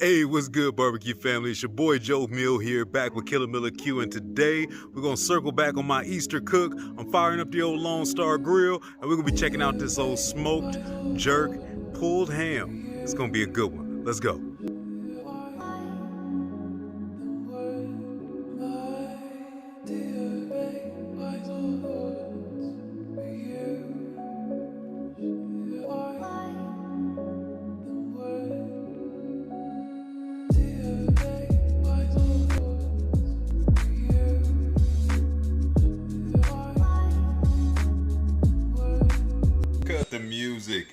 Hey, what's good, barbecue family? It's your boy Joe Mill here, back with Killer Miller Q, and today we're gonna circle back on my Easter cook. I'm firing up the old Lone Star Grill, and we're gonna be checking out this old smoked jerk pulled ham. It's gonna be a good one. Let's go. Cut the music.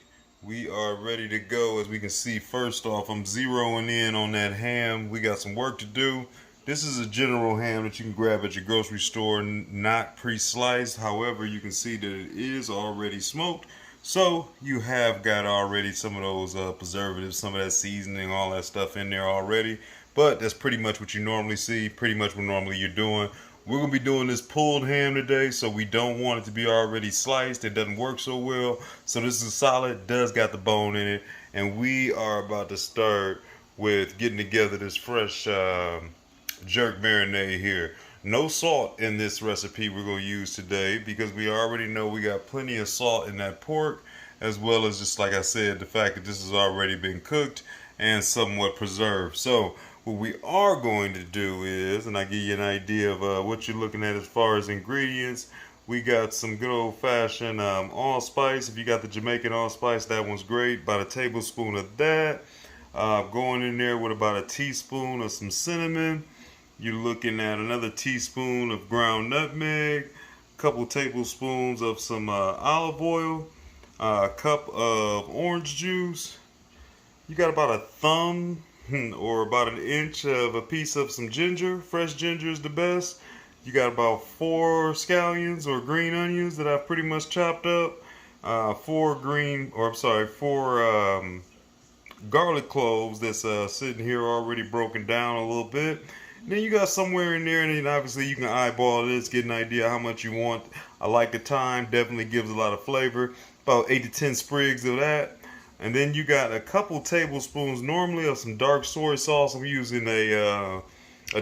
We are ready to go. As we can see, first off, I'm zeroing in on that ham. We got some work to do. This is a general ham that you can grab at your grocery store, not pre-sliced. However, you can see that it is already smoked. So you have got already some of those preservatives, some of that seasoning, all that stuff in there already. But that's pretty much what you normally see, pretty much what normally you're doing. We're going to be doing this pulled ham today, so we don't want it to be already sliced. It doesn't work so well. So this is solid, does got the bone in it. And we are about to start with getting together this fresh jerk marinade here. No salt in this recipe we're going to use today because we already know we got plenty of salt in that pork, as well as, just like I said, the fact that this has already been cooked and somewhat preserved. So what we are going to do is, and I give you an idea of what you're looking at as far as ingredients. We got some good old-fashioned allspice. If you got the Jamaican allspice, that one's great. About a tablespoon of that. Going in there with about a teaspoon of some cinnamon. You're looking at another teaspoon of ground nutmeg, a couple tablespoons of some olive oil, a cup of orange juice. You got about a thumb or about an inch of a piece of some ginger. Fresh ginger is the best. You got about 4 scallions or green onions that I've pretty much chopped up. 4 garlic cloves that's sitting here already broken down a little bit. And then you got somewhere in there, and then obviously you can eyeball this, get an idea how much you want. I like the thyme, definitely gives a lot of flavor. About 8 to 10 sprigs of that. And then you got a couple tablespoons normally of some dark soy sauce. I'm using a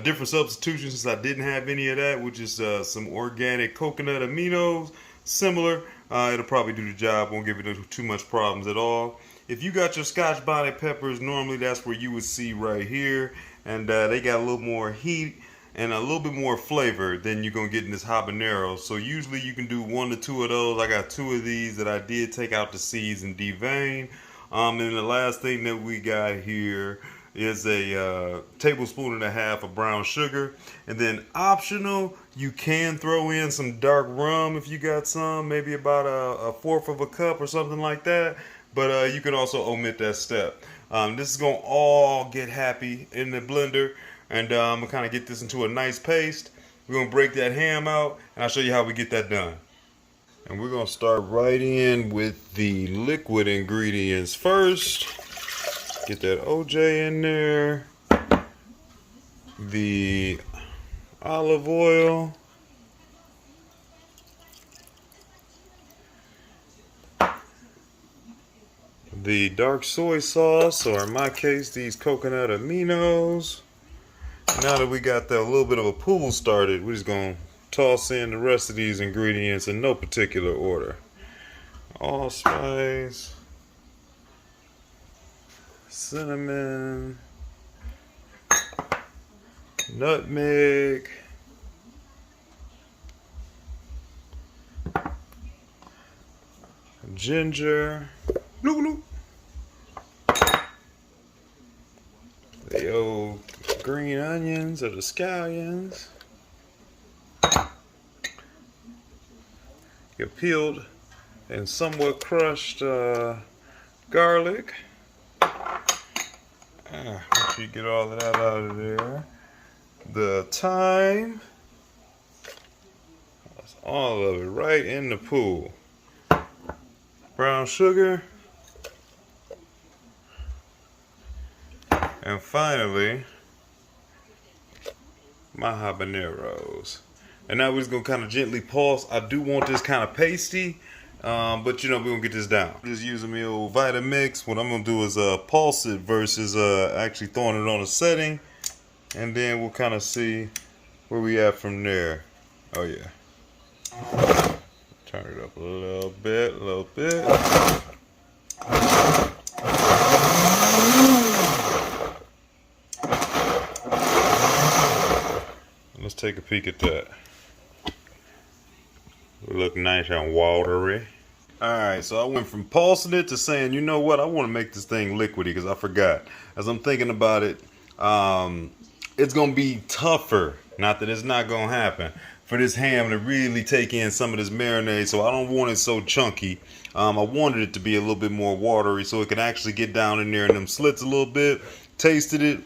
different substitution since I didn't have any of that, which is some organic coconut aminos. Similar, it'll probably do the job, won't give you too much problems at all. If you got your Scotch bonnet peppers, normally that's where you would see right here. And they got a little more heat and a little bit more flavor than you're going to get in this habanero. So usually you can do 1 to 2 of those. I got 2 of these that I did take out the seeds and devein. And the last thing that we got here is a tablespoon and a half of brown sugar. And then optional, you can throw in some dark rum if you got some, maybe about a 1/4 of a cup or something like that. But you can also omit that step. This is going to all get happy in the blender. And I'm going to kind of get this into a nice paste. We're going to break that ham out, and I'll show you how we get that done. And we're going to start right in with the liquid ingredients first. Get that OJ in there. The olive oil. The dark soy sauce, or in my case, these coconut aminos. Now that we got that little bit of a pool started, we're just going to toss in the rest of these ingredients in no particular order. Allspice, cinnamon, nutmeg, ginger, the old green onions or the scallions, your peeled and somewhat crushed garlic. Make sure you get all of that out of there. The thyme. That's all of it right in the pool. Brown sugar. And finally, my habaneros. And now we're just going to kind of gently pulse. I do want this kind of pasty. But you know, we're gonna get this down. Just using my old Vitamix. What I'm gonna do is pulse it versus actually throwing it on a setting, and then we'll kind of see where we at from there. Oh yeah. Turn it up a little bit, Let's take a peek at that. It look nice and watery. Alright, so I went from pulsing it to saying, you know what, I want to make this thing liquidy because I forgot. As I'm thinking about it, it's going to be tougher, not that it's not going to happen, for this ham to really take in some of this marinade. So I don't want it so chunky. I wanted it to be a little bit more watery so it can actually get down in there in them slits a little bit. Tasted it,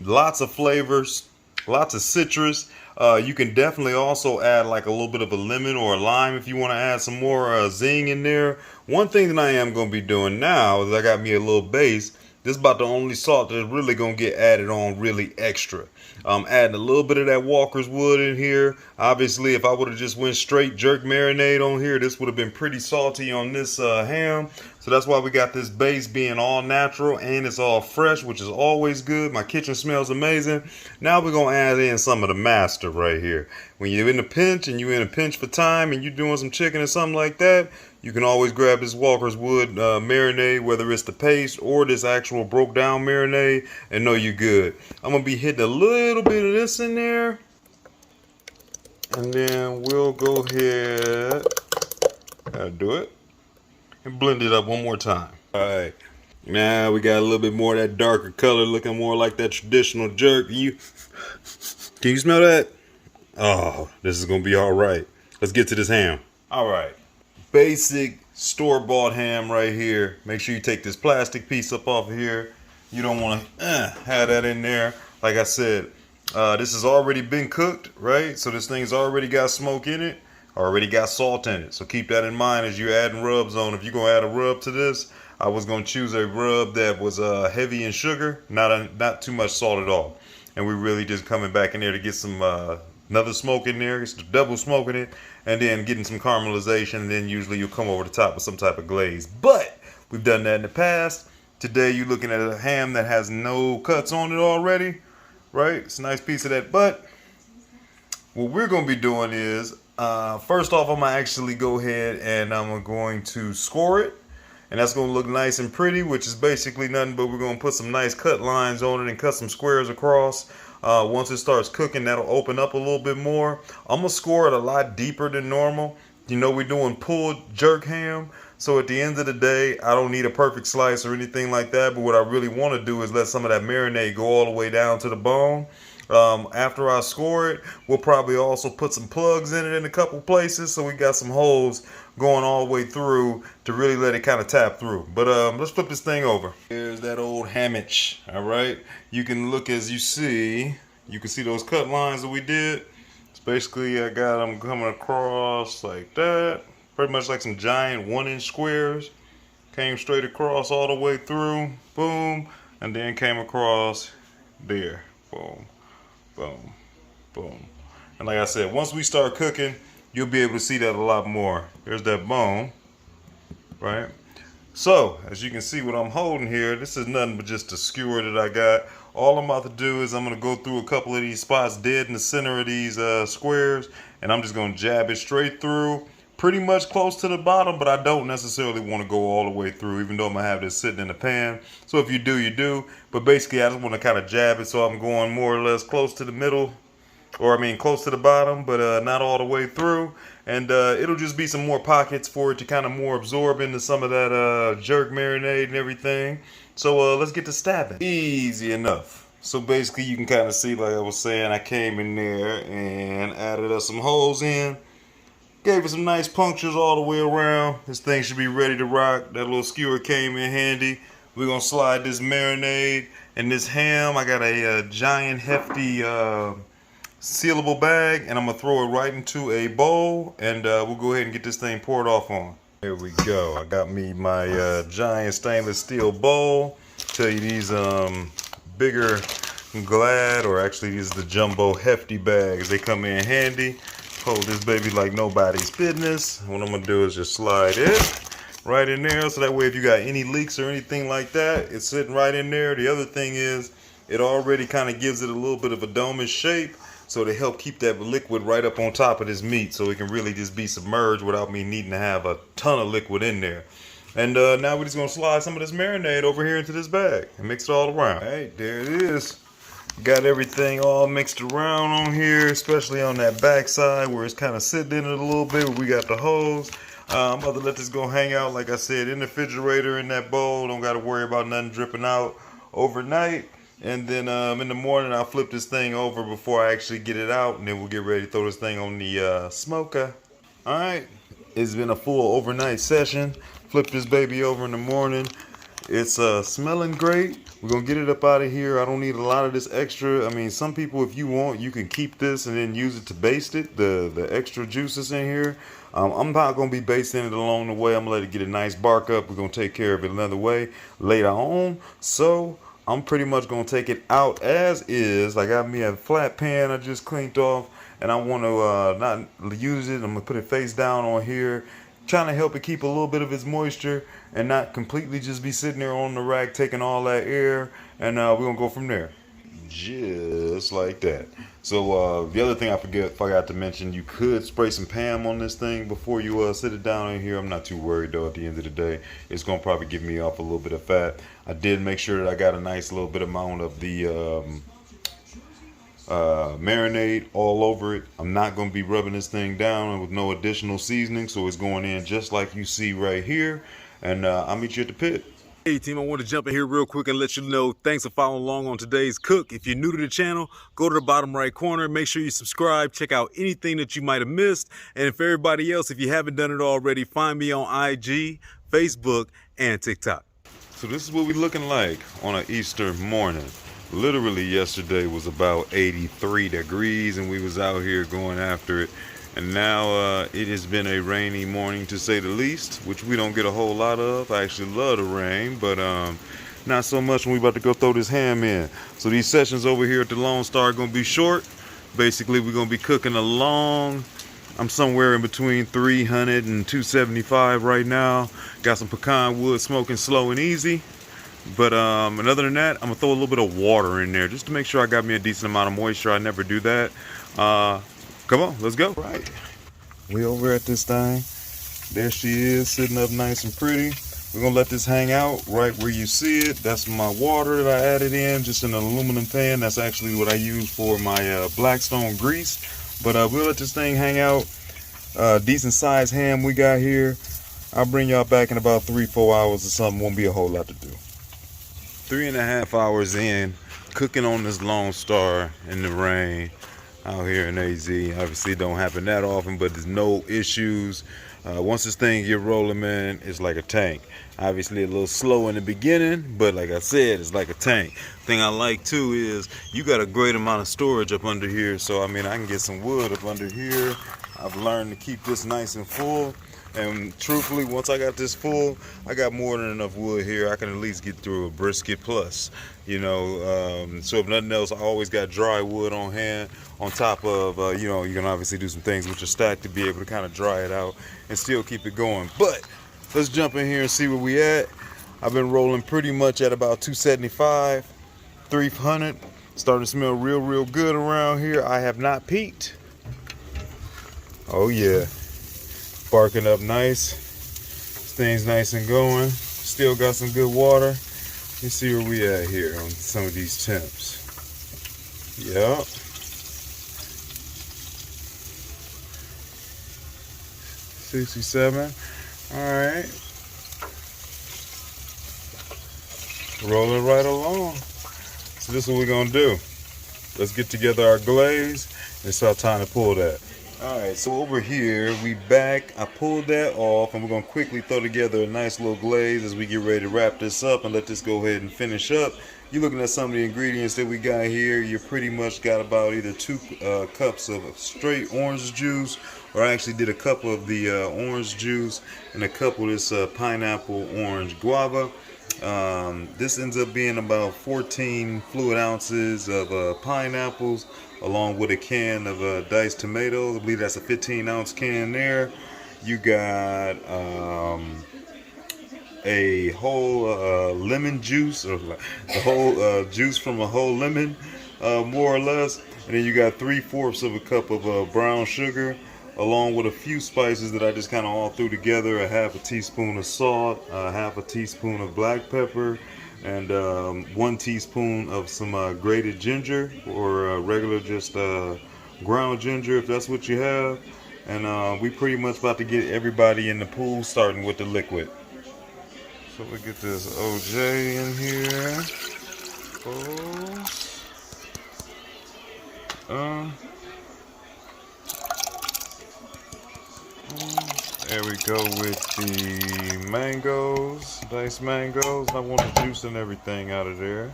lots of flavors, lots of citrus. You can definitely also add like a little bit of a lemon or a lime if you want to add some more zing in there. One thing that I am going to be doing now is I got me a little base. This is about the only salt that's really going to get added on really extra. Adding a little bit of that Walker's Wood in here. Obviously, if I would have just went straight jerk marinade on here, this would have been pretty salty on this ham. So that's why we got this base being all natural and it's all fresh, which is always good. My kitchen smells amazing. Now we're going to add in some of the master right here. When you're in a pinch and you're in a pinch for time and you're doing some chicken or something like that, you can always grab this Walker's Wood marinade, whether it's the paste or this actual broke down marinade, and know you're good. I'm going to be hitting a little bit of this in there. And then we'll go ahead and do it. And blend it up one more time. Alright. Now we got a little bit more of that darker color, looking more like that traditional jerk. Can you smell that? Oh, this is going to be alright. Let's get to this ham. Alright. Basic store-bought ham right here. Make sure you take this plastic piece up off of here. You don't want to have that in there. Like I said, this has already been cooked, right? So this thing's already got smoke in it, already got salt in it. So keep that in mind as you're adding rubs on. If you're going to add a rub to this, I was going to choose a rub that was heavy in sugar, not too much salt at all. And we're really just coming back in there to get some another smoke in there, it's double smoke in it, and then getting some caramelization, and then usually you'll come over the top with some type of glaze. But we've done that in the past. Today you're looking at a ham that has no cuts on it already, right? It's a nice piece of that. But what we're going to be doing is, first off, I'm going to actually go ahead and I'm going to score it. And that's going to look nice and pretty, which is basically nothing but we're going to put some nice cut lines on it and cut some squares across. Once it starts cooking, that'll open up a little bit more. I'm going to score it a lot deeper than normal. You know, we're doing pulled jerk ham. So at the end of the day, I don't need a perfect slice or anything like that. But what I really want to do is let some of that marinade go all the way down to the bone. After I score it, we'll probably also put some plugs in it in a couple places. So we got some holes going all the way through to really let it kind of tap through. But let's flip this thing over. Here's that old hammage. All right. You can look as you see those cut lines that we did. It's basically I got them coming across like that. Pretty much like some giant 1-inch squares. Came straight across all the way through. Boom. And then came across there. Boom. Boom. Boom. And like I said, once we start cooking, you'll be able to see that a lot more. There's that bone, right? So, as you can see what I'm holding here, this is nothing but just a skewer that I got. All I'm about to do is I'm going to go through a couple of these spots dead in the center of these squares, and I'm just going to jab it straight through, pretty much close to the bottom, but I don't necessarily want to go all the way through, even though I'm going to have this sitting in the pan. So if you do, you do. But basically, I just want to kind of jab it so I'm going more or less close to the middle, or I mean close to the bottom, but not all the way through. And it'll just be some more pockets for it to kind of more absorb into some of that jerk marinade and everything. So let's get to stabbing. Easy enough. So basically you can kind of see, like I was saying, I came in there and added some holes in. Gave it some nice punctures all the way around. This thing should be ready to rock. That little skewer came in handy. We're going to slide this marinade and this ham. I got a giant hefty sealable bag, and I'm going to throw it right into a bowl, and we'll go ahead and get this thing poured off on. There we go. I got me my giant stainless steel bowl. Tell you these bigger Glad, or actually these are the jumbo hefty bags. They come in handy. Hold this baby like nobody's business. What I'm gonna do is just slide it right in there, so that way if you got any leaks or anything like that, it's sitting right in there. The other thing is, it already kind of gives it a little bit of a domish shape, so to help keep that liquid right up on top of this meat, so it can really just be submerged without me needing to have a ton of liquid in there. And now we're just gonna slide some of this marinade over here into this bag and mix it all around. All right, there it is. Got everything all mixed around on here, especially on that back side where it's kind of sitting in it a little bit. We got the hose. I'm about to let this go hang out, like I said, in the refrigerator in that bowl. Don't got to worry about nothing dripping out overnight. And then in the morning, I'll flip this thing over before I actually get it out. And then we'll get ready to throw this thing on the smoker. All right. It's been a full overnight session. Flip this baby over in the morning. It's smelling great. We're going to get it up out of here. I don't need a lot of this extra. I mean, some people, if you want, you can keep this and then use it to baste it, the extra juices in here. I'm not going to be basting it along the way. I'm going to let it get a nice bark up. We're going to take care of it another way later on. So I'm pretty much going to take it out as is. I got me a flat pan I just cleaned off, and I want to not use it. I'm going to put it face down on here, trying to help it keep a little bit of its moisture and not completely just be sitting there on the rack taking all that air. And we're going to go from there. Just like that. So the other thing I forgot to mention, you could spray some Pam on this thing before you sit it down in here. I'm not too worried though. At the end of the day, it's going to probably give me off a little bit of fat. I did make sure that I got a nice little bit amount of the marinade all over it. I'm not going to be rubbing this thing down with no additional seasoning, so it's going in just like you see right here. And I'll meet you at the pit. Hey team, I want to jump in here real quick and let you know, thanks for following along on today's cook. If you're new to the channel, go to the bottom right corner, make sure you subscribe, check out anything that you might have missed. And if everybody else, if you haven't done it already, find me on IG, Facebook, and TikTok. So this is what we're looking like on an Easter morning. Literally yesterday was about 83 degrees and we was out here going after it. And now it has been a rainy morning, to say the least, which we don't get a whole lot of. I actually love the rain, but not so much when we about to go throw this ham in. So these sessions over here at the Lone Star are going to be short. Basically, we're going to be cooking along. I'm somewhere in between 300 and 275 right now. Got some pecan wood smoking slow and easy. But and other than that, I'm going to throw a little bit of water in there just to make sure I got me a decent amount of moisture. I never do that. Come on, let's go. Right. We over at this thing. There she is, sitting up nice and pretty. We're going to let this hang out right where you see it. That's my water that I added in, just in an aluminum pan. That's actually what I use for my Blackstone grease. But we'll let this thing hang out. Decent sized ham we got here. I'll bring y'all back in about 3-4 hours or something. Won't be a whole lot to do. 3.5 hours in, cooking on this Lone Star in the rain. Out here in AZ, obviously it don't happen that often, but there's no issues. Once this thing get rolling, man, it's like a tank. Obviously a little slow in the beginning, but like I said, it's like a tank. Thing I like too is you got a great amount of storage up under here, so I mean I can get some wood up under here. I've learned to keep this nice and full, and truthfully, once I got this full, I got more than enough wood here. I can at least get through a brisket plus, you know. So if nothing else, I always got dry wood on hand. On top of, you know, you can obviously do some things with your stack to be able to kind of dry it out and still keep it going. But let's jump in here and see where we at. I've been rolling pretty much at about 275, 300. Starting to smell real good around here. I have not peaked. Oh yeah, barking up nice. This thing's nice and going. Still got some good water. Let's see where we at here on some of these temps. Yep. 67. All right. Rolling right along. So this is what we're gonna do. Let's get together our glaze and it's our time to pull that. All right, so over here we back. I pulled that off and we're gonna quickly throw together a nice little glaze as we get ready to wrap this up and let this go ahead and finish up. You're looking at some of the ingredients that we got here. You pretty much got about either 2 cups of straight orange juice, or I actually did a cup of the orange juice and a cup of this pineapple orange guava. This ends up being about 14 fluid ounces of pineapples, along with a can of diced tomatoes. I believe that's a 15-ounce can there. You got a whole lemon juice, or the whole juice from a whole lemon, more or less. And then you got 3/4 of a cup of brown sugar, along with a few spices that I just kind of all threw together. A half a teaspoon of salt, a half a teaspoon of black pepper, and 1 teaspoon of some grated ginger, or regular just ground ginger if that's what you have. And we pretty much about to get everybody in the pool, starting with the liquid. So we get this OJ in here. There we go with the mangoes, diced mangoes. I want the juice and everything out of there.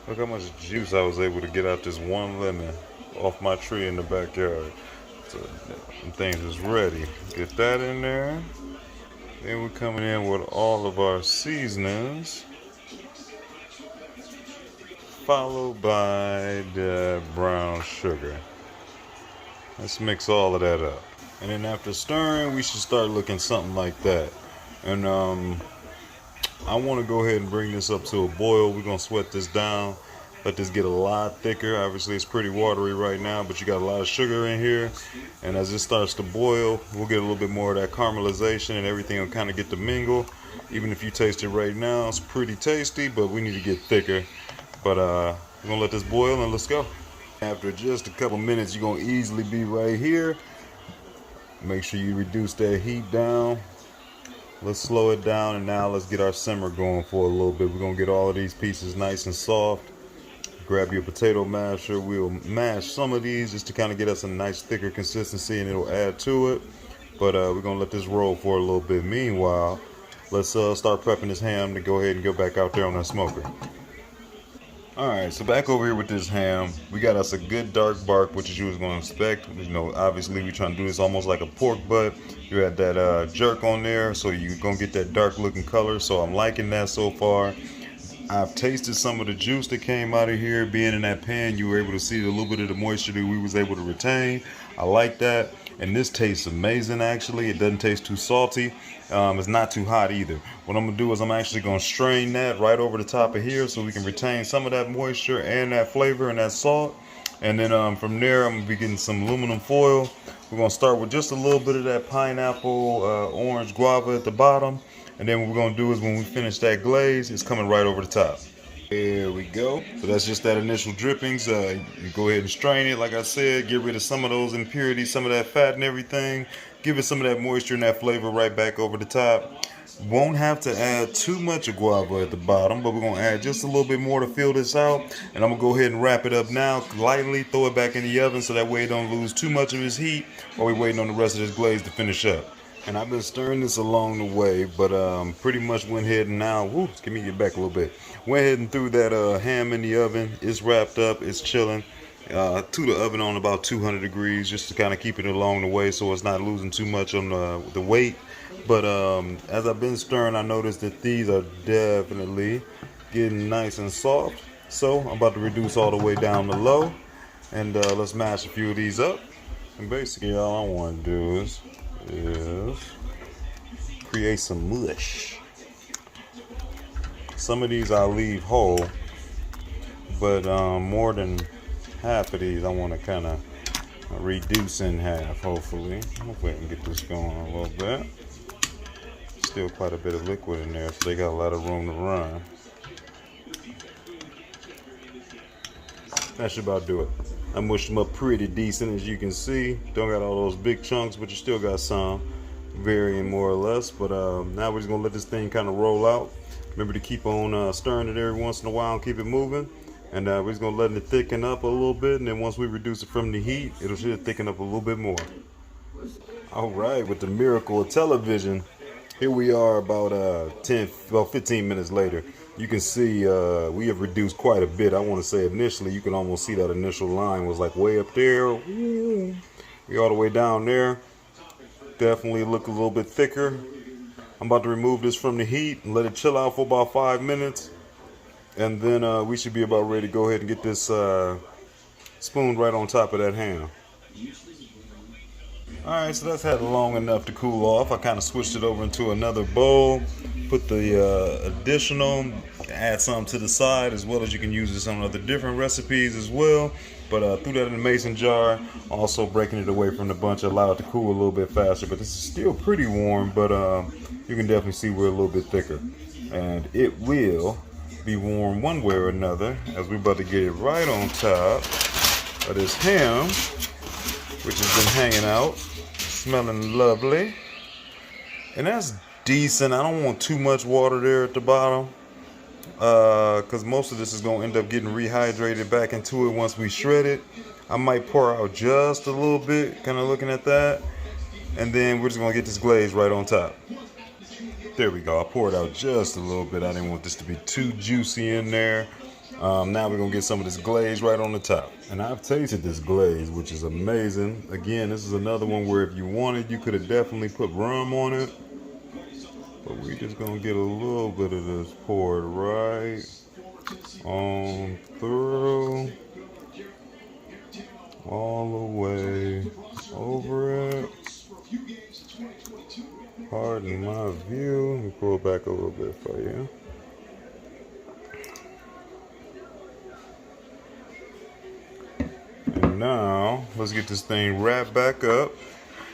Look how much juice I was able to get out this one lemon off my tree in the backyard. So them things is ready. Get that in there. Then we're coming in with all of our seasonings, followed by the brown sugar. Let's mix all of that up. And then after stirring, we should start looking something like that. And I want to go ahead and bring this up to a boil. We're going to sweat this down, let this get a lot thicker. Obviously it's pretty watery right now, but you got a lot of sugar in here. And as it starts to boil, we'll get a little bit more of that caramelization, and everything will kind of get to mingle. Even if you taste it right now, it's pretty tasty, but we need to get thicker. But we're going to let this boil and let's go. After just a couple minutes, you're going to easily be right here. Make sure you reduce that heat down. Let's slow it down, and now let's get our simmer going for a little bit. We're going to get all of these pieces nice and soft. Grab your potato masher. We'll mash some of these just to kind of get us a nice thicker consistency, and it'll add to it. But we're going to let this roll for a little bit. Meanwhile, let's start prepping this ham to go ahead and go back out there on that smoker. Alright, so back over here with this ham, we got us a good dark bark, which is you was going to expect. You know, obviously we're trying to do this almost like a pork butt. You had that jerk on there, so you're going to get that dark looking color. So I'm liking that so far. I've tasted some of the juice that came out of here. Being in that pan, you were able to see a little bit of the moisture that we was able to retain. I like that. And this tastes amazing, actually. It doesn't taste too salty. It's not too hot either. What I'm going to do is I'm actually going to strain that right over the top of here so we can retain some of that moisture and that flavor and that salt. And then from there, I'm going to be getting some aluminum foil. We're going to start with just a little bit of that pineapple, orange guava at the bottom. And then what we're going to do is when we finish that glaze, it's coming right over the top. There we go. So that's just that initial drippings. You go ahead and strain it, like I said. Get rid of some of those impurities, some of that fat and everything. Give it some of that moisture and that flavor right back over the top. Won't have to add too much of guava at the bottom, but we're going to add just a little bit more to fill this out. And I'm going to go ahead and wrap it up now, lightly, throw it back in the oven so that way it don't lose too much of its heat while we're waiting on the rest of this glaze to finish up. And I've been stirring this along the way, but pretty much went ahead and now, let me get back a little bit. Went ahead and threw that ham in the oven. It's wrapped up, it's chilling. To the oven on about 200 degrees just to kind of keep it along the way so it's not losing too much on the weight. But as I've been stirring, I noticed that these are definitely getting nice and soft. So I'm about to reduce all the way down to low, and let's mash a few of these up. And basically all I want to do is create some mush. Some of these I'll leave whole, but more than half of these I want to kind of reduce in half, hopefully. Hopefully I can get this going a little bit. Still quite a bit of liquid in there, so they got a lot of room to run. That should about do it. I mushed them up pretty decent, as you can see. Don't got all those big chunks, but you still got some, varying more or less. But now we're just gonna let this thing kind of roll out. Remember to keep on stirring it every once in a while and keep it moving. And we're just gonna let it thicken up a little bit, and then once we reduce it from the heat, it'll should thicken up a little bit more. All right, with the miracle of television, here we are about 15 minutes later. You can see we have reduced quite a bit. I want to say initially, you can almost see that initial line was like way up there. We all the way down there. Definitely look a little bit thicker. I'm about to remove this from the heat and let it chill out for about 5 minutes. And then we should be about ready to go ahead and get this spoon right on top of that ham. Alright, so that's had long enough to cool off. I kind of switched it over into another bowl. Put the additional, add some to the side, as well as you can use this on other different recipes as well. But threw that in a mason jar, also breaking it away from the bunch, allow it to cool a little bit faster. But this is still pretty warm, but you can definitely see we're a little bit thicker. And it will be warm one way or another, as we're about to get it right on top of this ham, which has been hanging out, smelling lovely. And that's decent. I don't want too much water there at the bottom, because most of this is going to end up getting rehydrated back into it once we shred it. I might pour out just a little bit, kind of looking at that, and then we're just going to get this glaze right on top. There we go. I poured out just a little bit. I didn't want this to be too juicy in there. Now we're going to get some of this glaze right on the top. And I've tasted this glaze, which is amazing. Again, this is another one where if you wanted, you could have definitely put rum on it. But we're just going to get a little bit of this poured right on through, all the way over it. Pardon my view. Let me pull back a little bit for you. And now, let's get this thing wrapped back up.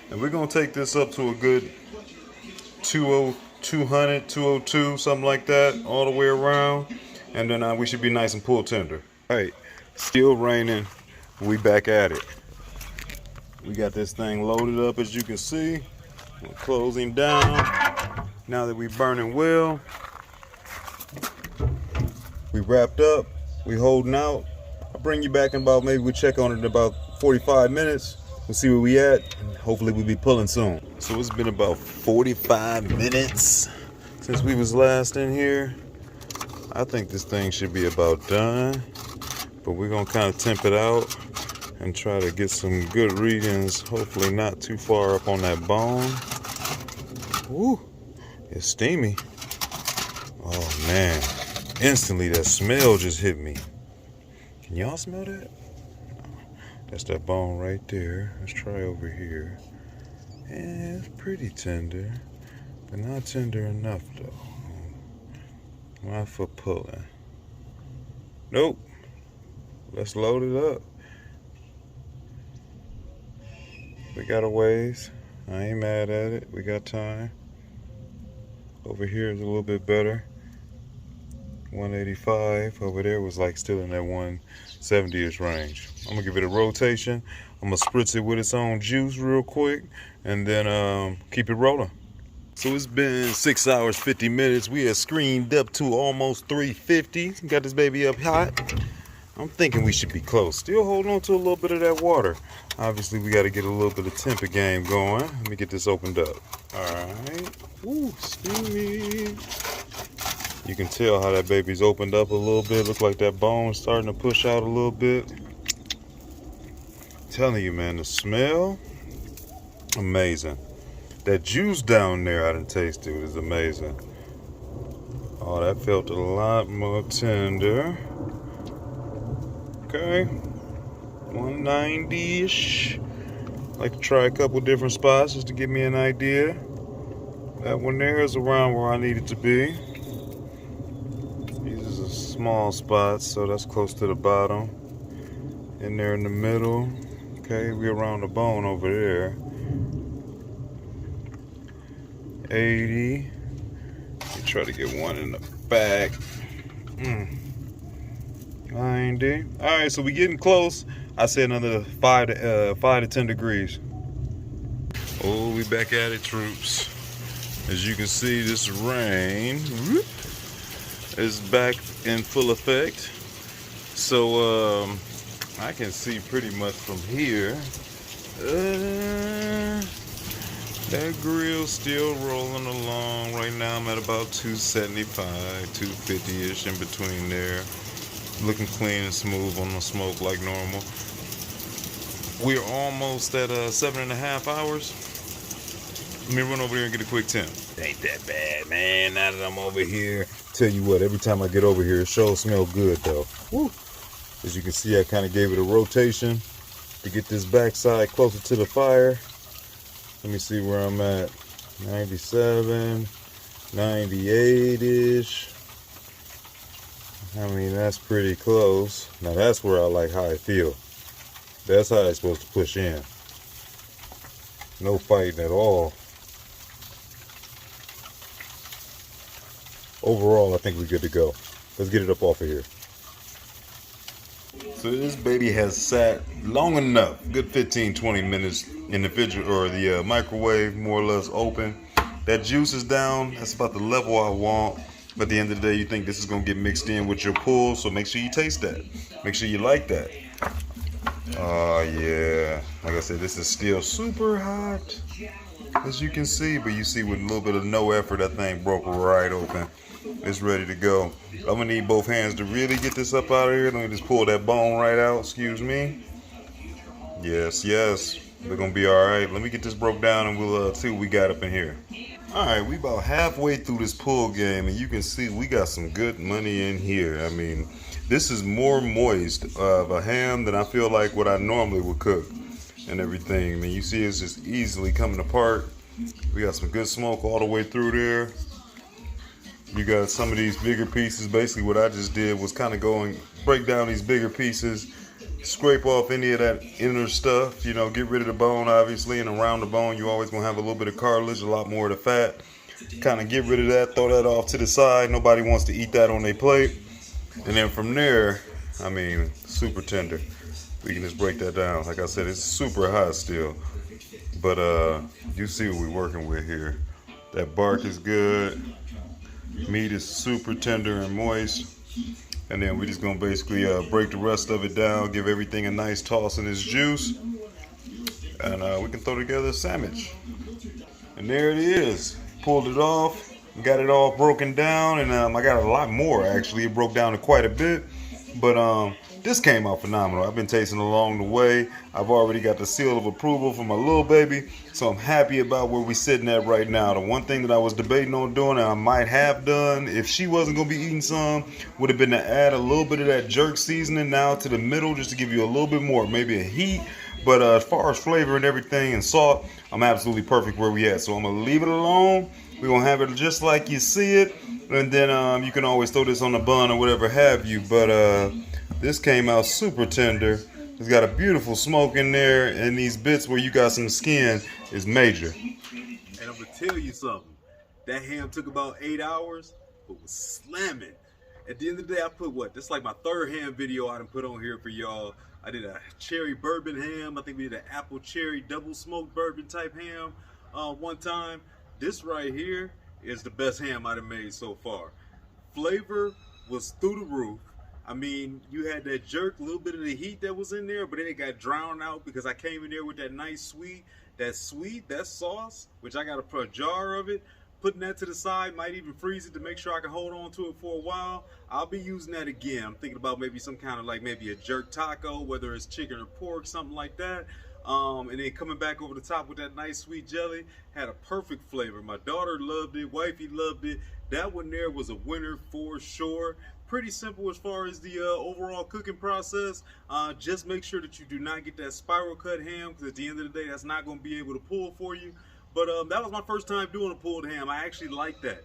And we're going to take this up to a good 200, 202, something like that, all the way around. And then we should be nice and pull tender. All right, still raining. We back at it. We got this thing loaded up, as you can see. We'll close him down. Now that we're burning well, we wrapped up, we holding out. I'll bring you back in about, maybe we'll check on it in about 45 minutes. We'll see where we at. Hopefully we'll be pulling soon. So it's been about 45 minutes since we was last in here. I think this thing should be about done, but we're gonna kind of temp it out and try to get some good readings, hopefully not too far up on that bone. Woo, it's steamy. Oh man, instantly that smell just hit me. Can y'all smell that? That's that bone right there. Let's try over here. And it's pretty tender, but not tender enough though. Not for pulling. Nope. Let's load it up. We got a ways. I ain't mad at it. We got time. Over here is a little bit better. 185. Over there was like still in that 170-ish range. I'm gonna give it a rotation. I'm gonna spritz it with its own juice real quick, and then keep it rolling. So it's been 6 hours, 50 minutes. We have screamed up to almost 350. Got this baby up hot. I'm thinking we should be close. Still holding on to a little bit of that water. Obviously, we got to get a little bit of temper game going. Let me get this opened up. All right. Ooh, steamy. You can tell how that baby's opened up a little bit. Looks like that bone's starting to push out a little bit. I'm telling you, man, the smell, amazing. That juice down there I done tasted is amazing. Oh, that felt a lot more tender. Okay, 190-ish. Like to try a couple different spots just to give me an idea. That one there is around where I need it to be. These are small spots, so that's close to the bottom. In there in the middle. Okay, we're around the bone over there. 80. Let me try to get one in the back. 90. All right, so we getting close. I say another 5 to 10 degrees. Oh, we back at it, troops. As you can see, this rain is back in full effect. So I can see pretty much from here. That grill's still rolling along. Right now I'm at about 275, 250-ish in between there. Looking clean and smooth on the smoke like normal. We're almost at 7.5 hours. Let me run over there and get a quick temp. It ain't that bad, man. Now that I'm over here, tell you what, every time I get over here, it sure smells good though. Woo. As you can see, I kind of gave it a rotation to get this backside closer to the fire. Let me see where I'm at. 97, 98-ish. I mean, that's pretty close. Now that's where I like how I feel. That's how it's supposed to push in. No fighting at all. Overall, I think we're good to go. Let's get it up off of here. So this baby has sat long enough, good 15-20 minutes in the the microwave, more or less open. That juice is down. That's about the level I want. But at the end of the day, you think this is going to get mixed in with your pull, so make sure you taste that. Make sure you like that. Oh, yeah. Like I said, this is still super hot, as you can see. But you see, with a little bit of no effort, that thing broke right open. It's ready to go. I'm going to need both hands to really get this up out of here. Let me just pull that bone right out. Excuse me. Yes, yes. We're going to be all right. Let me get this broke down, and we'll see what we got up in here. All right, we about halfway through this pull game, and you can see we got some good money in here. I mean, this is more moist of a ham than I feel like what I normally would cook and everything. I mean, you see it's just easily coming apart. We got some good smoke all the way through there. You got some of these bigger pieces. Basically, what I just did was kind of go and break down these bigger pieces, scrape off any of that inner stuff, you know, get rid of the bone, obviously, and around the bone, you always gonna have a little bit of cartilage, a lot more of the fat. Kind of get rid of that, throw that off to the side. Nobody wants to eat that on their plate. And then from there, I mean, super tender. We can just break that down. Like I said, it's super hot still. But you see what we're working with here. That bark is good. Meat is super tender and moist. And then we're just gonna basically break the rest of it down, give everything a nice toss in this juice, and we can throw together a sandwich. And there it is. Pulled it off, got it all broken down, and I got a lot more actually. It broke down to quite a bit, but this came out phenomenal. I've been tasting along the way. I've already got the seal of approval from my little baby, so I'm happy about where we're sitting at right now. The one thing that I was debating on doing, and I might have done if she wasn't going to be eating some, would have been to add a little bit of that jerk seasoning now to the middle, just to give you a little bit more, maybe a heat. But as far as flavor and everything and salt, I'm absolutely perfect where we at. So I'm going to leave it alone. We're going to have it just like you see it. And then you can always throw this on the bun or whatever have you. But this came out super tender. It's got a beautiful smoke in there. And these bits where you got some skin is major. And I'm going to tell you something. That ham took about 8 hours, but was slamming. At the end of the day, I put what? This is like my third ham video I done put on here for y'all. I did a cherry bourbon ham. I think we did an apple cherry double smoked bourbon type ham one time. This right here is the best ham I've made so far. Flavor was through the roof. I mean, you had that jerk, a little bit of the heat that was in there, but then it got drowned out because I came in there with that nice sweet, that sauce, which I got a jar of it. Putting that to the side, might even freeze it to make sure I can hold on to it for a while. I'll be using that again. I'm thinking about maybe some kind of like maybe a jerk taco, whether it's chicken or pork, something like that. And then coming back over the top with that nice sweet jelly, had a perfect flavor. My daughter loved it, wifey loved it. That one there was a winner for sure. Pretty simple as far as the overall cooking process. Just make sure that you do not get that spiral cut ham, because at the end of the day, that's not going to be able to pull for you. But that was my first time doing a pulled ham. I actually like that.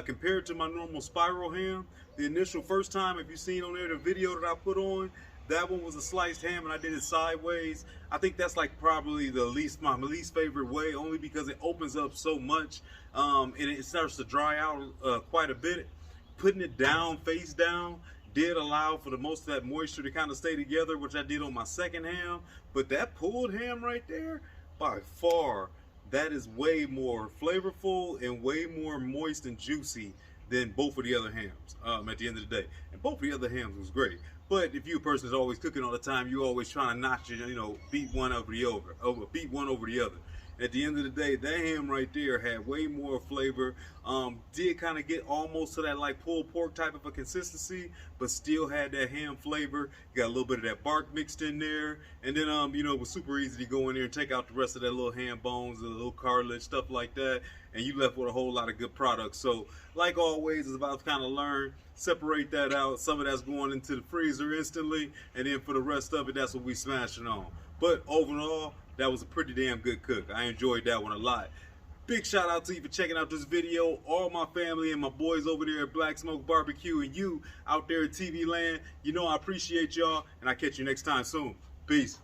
Compared to my normal spiral ham, the initial first time, if you've seen on there the video that I put on, that one was a sliced ham and I did it sideways. I think that's like probably my least favorite way, only because it opens up so much and it starts to dry out quite a bit. Putting it down, face down, did allow for the most of that moisture to kind of stay together, which I did on my second ham. But that pulled ham right there, by far, that is way more flavorful and way more moist and juicy than both of the other hams at the end of the day. And both of the other hams was great. But if you're a person that's always cooking all the time, you're always trying to notch it, beat one over the other. And at the end of the day, that ham right there had way more flavor. Did kind of get almost to that like pulled pork type of a consistency, but still had that ham flavor. You got a little bit of that bark mixed in there, and then you know, it was super easy to go in there and take out the rest of that little ham bones, the little cartilage, stuff like that, and you left with a whole lot of good products. So like always, it's about to kind of learn, separate that out. Some of that's going into the freezer instantly, and then for the rest of it, that's what we smashing on. But overall, that was a pretty damn good cook. I enjoyed that one a lot. Big shout out to you for checking out this video. All my family and my boys over there at Black Smoke Barbecue, and you out there at TV Land, you know I appreciate y'all, and I'll catch you next time soon. Peace.